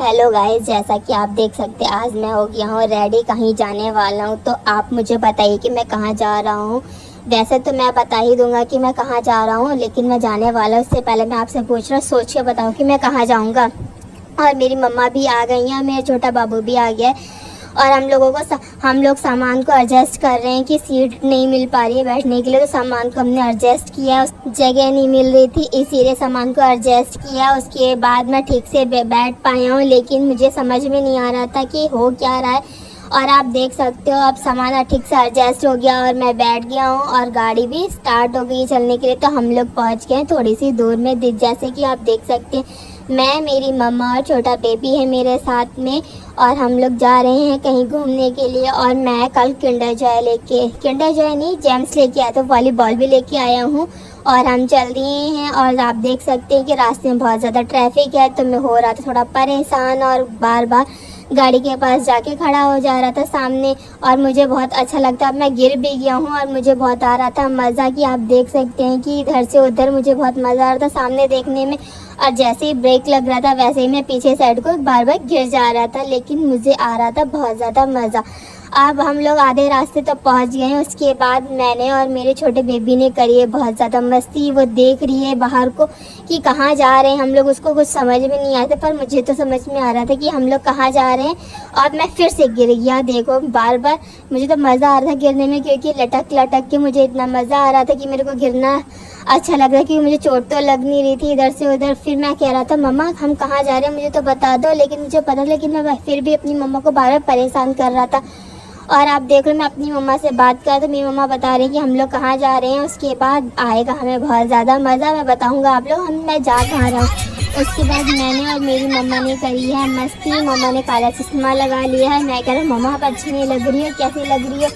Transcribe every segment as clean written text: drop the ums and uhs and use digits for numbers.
Hello guys, जैसा कि आप देख सकते हैं आज मैं हो गया हूँ रेडी, कहीं जाने वाला हूँ। तो आप मुझे बताइए कि मैं कहाँ जा रहा हूँ। वैसे तो मैं बता ही दूंगा कि मैं कहाँ जा रहा हूँ, लेकिन मैं जाने वाला हूँ उससे पहले मैं आपसे पूछ रहा हूँ, सोच के बताऊँ कि मैं कहाँ जाऊँगा। और मेरी मम्मा भी आ गई हैं, मेरा छोटा बाबू भी आ गया है। और हम लोग सामान को एडजस्ट कर रहे हैं कि सीट नहीं मिल पा रही है बैठने के लिए, तो सामान को हमने एडजस्ट किया। उस जगह नहीं मिल रही थी, इसीलिए सामान को एडजस्ट किया। उसके बाद मैं ठीक से बैठ पाया हूँ, लेकिन मुझे समझ में नहीं आ रहा था कि हो क्या रहा है। और आप देख सकते हो अब सामान ठीक से एडजस्ट हो गया और मैं बैठ गया हूँ और गाड़ी भी स्टार्ट हो गई चलने के लिए। तो हम लोग पहुँच गए थोड़ी सी दूर में, जैसे कि आप देख सकते हैं मैं, मेरी मम्मा और छोटा बेबी है मेरे साथ में। और हम लोग जा रहे हैं कहीं घूमने के लिए। और मैं कल किंडर जॉय नहीं, जेम्स लेके आया, तो वॉलीबॉल भी लेके आया हूँ। और हम चल दिए हैं और आप देख सकते हैं कि रास्ते में बहुत ज़्यादा ट्रैफिक है, तो मैं हो रहा था थोड़ा परेशान और बार बार गाड़ी के पास जाके खड़ा हो जा रहा था सामने। और मुझे बहुत अच्छा लगता, अब मैं गिर भी गया हूँ और मुझे बहुत आ रहा था मज़ा, कि आप देख सकते हैं कि इधर से उधर मुझे बहुत मज़ा आ रहा था सामने देखने में। और जैसे ही ब्रेक लग रहा था वैसे ही मैं पीछे साइड को बार बार गिर जा रहा था, लेकिन मुझे आ रहा था बहुत ज़्यादा मज़ा। अब हम लोग आधे रास्ते तक पहुंच गए हैं। उसके बाद मैंने और मेरे छोटे बेबी ने करी है बहुत ज़्यादा मस्ती। वो देख रही है बाहर को कि कहाँ जा रहे हैं हम लोग, उसको कुछ समझ में नहीं आया था, पर मुझे तो समझ में आ रहा था कि हम लोग कहाँ जा रहे हैं। और मैं फिर से गिर गया, देखो बार बार। मुझे तो मज़ा आ रहा था गिरने में, क्योंकि लटक लटक के मुझे इतना मज़ा आ रहा था कि मेरे को गिरना अच्छा लग रहा है, क्योंकि मुझे चोट तो लग नहीं रही थी इधर से उधर। फिर मैं कह रहा था मम्मा हम कहाँ जा रहे हैं, मुझे तो बता दो, लेकिन मुझे पता, लेकिन मैं फिर भी अपनी मम्मा को बार बार परेशान कर रहा था। और आप देख लो मैं अपनी मम्मा से बात कर, तो मेरी मम्मा बता रही कि हम लोग कहाँ जा रहे हैं। उसके बाद आएगा हमें बहुत ज़्यादा मज़ा, मैं बताऊँगा आप लोग मैं जा कहाँ रहा हूँ। उसके बाद मैंने और मेरी मम्मा ने करी है मस्ती। मम्मा ने काला चश्मा लगा लिया है। मैं कह रहा हूँ मम्मा आप अच्छी नहीं लग रही हो, कैसी लग रही हो।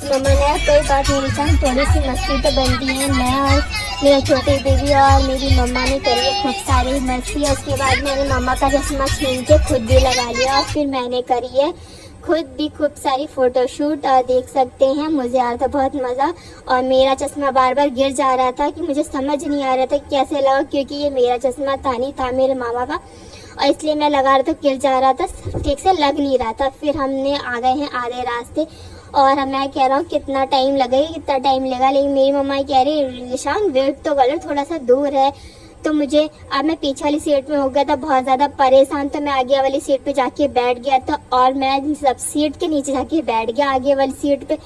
मम्मा ने कोई बात नहीं निशान, थोड़ी सी मस्ती तो बनती है। मैं और मेरे छोटे बेबी और मेरी मम्मा ने करी है खूब सारी मस्ती। उसके बाद मैंने मम्मा का चश्मा छीन के खुद भी लगा लिया और फिर मैंने करी है खुद भी खूब सारी फ़ोटोशूट। और देख सकते हैं मुझे आ रहा था बहुत मज़ा। और मेरा चश्मा बार बार गिर जा रहा था कि मुझे समझ नहीं आ रहा था कैसे लगा, क्योंकि ये मेरा चश्मा था नहीं, था मेरे मामा का, और इसलिए मैं लगा रहा था, गिर जा रहा था, ठीक से लग नहीं रहा था। फिर हमने आ गए हैं आधे रास्ते और मैं कह रहा हूँ कितना टाइम लगेगा, कितना टाइम लगेगा, लेकिन मेरी मम्मा कह रही निशान वेट तो कर लो, थोड़ा सा दूर है। तो मुझे, अब मैं पीछे वाली सीट में हो गया था बहुत ज़्यादा परेशान, तो मैं आगे वाली सीट पे जाके बैठ गया था। और मैं सब सीट के नीचे जाके बैठ गया आगे वाली सीट पे।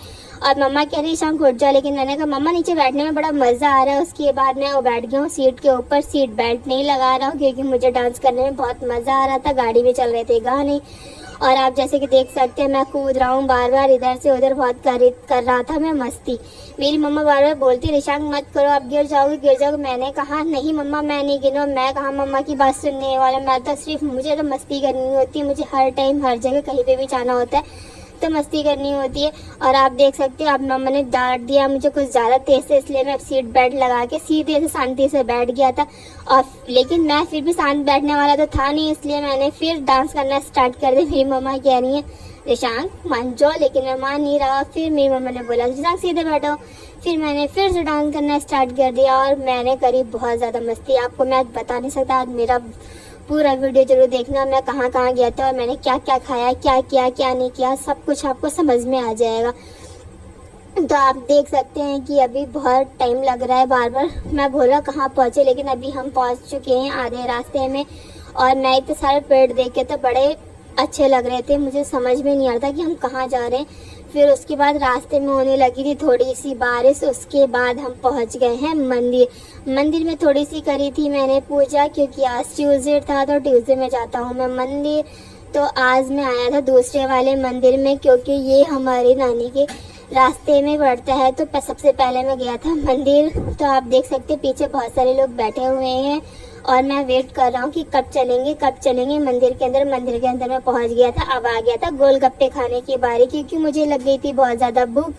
और मम्मा कह रही शाम घुट जा, लेकिन मैंने कहा मम्मा नीचे बैठने में बड़ा मज़ा आ रहा है। उसके बाद मैं वो बैठ गया हूँ सीट के ऊपर। सीट बेल्ट नहीं लगा रहा हूँ क्योंकि मुझे डांस करने में बहुत मज़ा आ रहा था, गाड़ी में चल रहे थे गाने। और आप जैसे कि देख सकते हैं मैं कूद रहा हूँ बार बार इधर से उधर, बहुत कर रहा था मैं मस्ती। मेरी मम्मा बार बार बोलती रिशांक मत करो, आप गिर जाओगे। मैंने कहा नहीं मम्मा मैं नहीं गिरूँ, मैं कहा मम्मा की बात सुनने वाला, मैं तो सिर्फ, मुझे तो मस्ती करनी होती है, मुझे हर टाइम हर जगह कहीं पे भी जाना होता है तो मस्ती करनी होती है। और आप देख सकते हो अब मम्मा ने डांट दिया मुझे कुछ ज़्यादा तेज़ से, इसलिए मैं सीट बेल्ट लगा के सीधे से शांति से बैठ गया था। और लेकिन मैं फिर भी शांत बैठने वाला तो था नहीं, इसलिए मैंने फिर डांस करना स्टार्ट कर दिया। मेरी मम्मा कह रही है रिशांक मान जाओ, लेकिन मैं मान नहीं रहा। फिर मेरी मम्मा ने बोला रिशांक सीधे बैठो। फिर मैंने फिर से डांस करना स्टार्ट कर दिया और मैंने करी बहुत ज़्यादा मस्ती। आपको मैं बता नहीं सकता, आज मेरा पूरा वीडियो जरूर देखना, मैं कहाँ कहाँ गया था और मैंने क्या क्या खाया, क्या किया क्या नहीं किया, सब कुछ आपको समझ में आ जाएगा। तो आप देख सकते हैं कि अभी बहुत टाइम लग रहा है, बार बार मैं बोला कहाँ पहुँचे, लेकिन अभी हम पहुँच चुके हैं आधे रास्ते में। और मैं इतने सारे पेड़ देख के तो बड़े अच्छे लग रहे थे, मुझे समझ में नहीं आ रहा था कि हम कहाँ जा रहे हैं। फिर उसके बाद रास्ते में होने लगी थी थोड़ी सी बारिश। उसके बाद हम पहुंच गए हैं मंदिर में थोड़ी सी करी थी मैंने पूजा, क्योंकि आज ट्यूसडे था तो ट्यूसडे में जाता हूँ मैं मंदिर। तो आज मैं आया था दूसरे वाले मंदिर में, क्योंकि ये हमारी नानी के रास्ते में पड़ता है। तो सबसे पहले मैं गया था मंदिर। तो आप देख सकते हैं पीछे बहुत सारे लोग बैठे हुए हैं और मैं वेट कर रहा हूँ कि कब चलेंगे मंदिर के अंदर। मंदिर के अंदर मैं पहुँच गया था, अब आ गया था गोलगप्पे खाने की बारी, क्योंकि मुझे लग गई थी बहुत ज़्यादा भूख।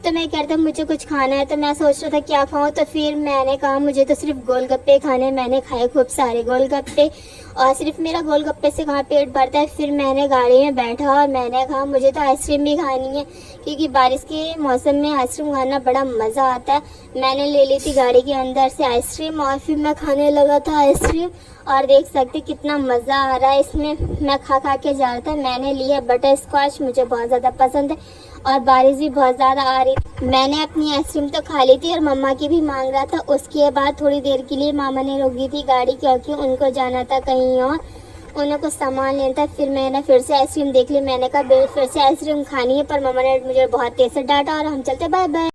तो मैं कहता मुझे कुछ खाना है, तो मैं सोच रहा था क्या खाऊं, तो फिर मैंने कहा मुझे तो सिर्फ गोलगप्पे खाने। मैंने खाए खूब सारे गोलगप्पे और सिर्फ मेरा गोलगप्पे से कहाँ पेट भरता है। फिर मैंने गाड़ी में बैठा और मैंने कहा मुझे तो आइसक्रीम भी खानी है, क्योंकि बारिश के मौसम में आइसक्रीम खाना बड़ा मज़ा आता है। मैंने ले ली थी गाड़ी के अंदर से आइसक्रीम और फिर मैं खाने लगा था आइसक्रीम, और देख सकते कितना मज़ा आ रहा है इसमें। मैं खा खा के जा रहा था। मैंने लिया बटर स्कॉच, मुझे बहुत ज़्यादा पसंद है और बारिश भी बहुत ज़्यादा आ रही। मैंने अपनी आइसक्रीम तो खा ली थी और मम्मा की भी मांग रहा था। उसके बाद थोड़ी देर के लिए मामा ने रोक दी थी गाड़ी, क्योंकि उनको जाना था कहीं और, उन्हें कुछ सामान लेना था। फिर मैंने फिर से आइसक्रीम देख ली। मैंने कहा फिर से आइसक्रीम खानी है, पर मम्मा ने मुझे बहुत तेज से डांटा और हम चलते बाय बाय।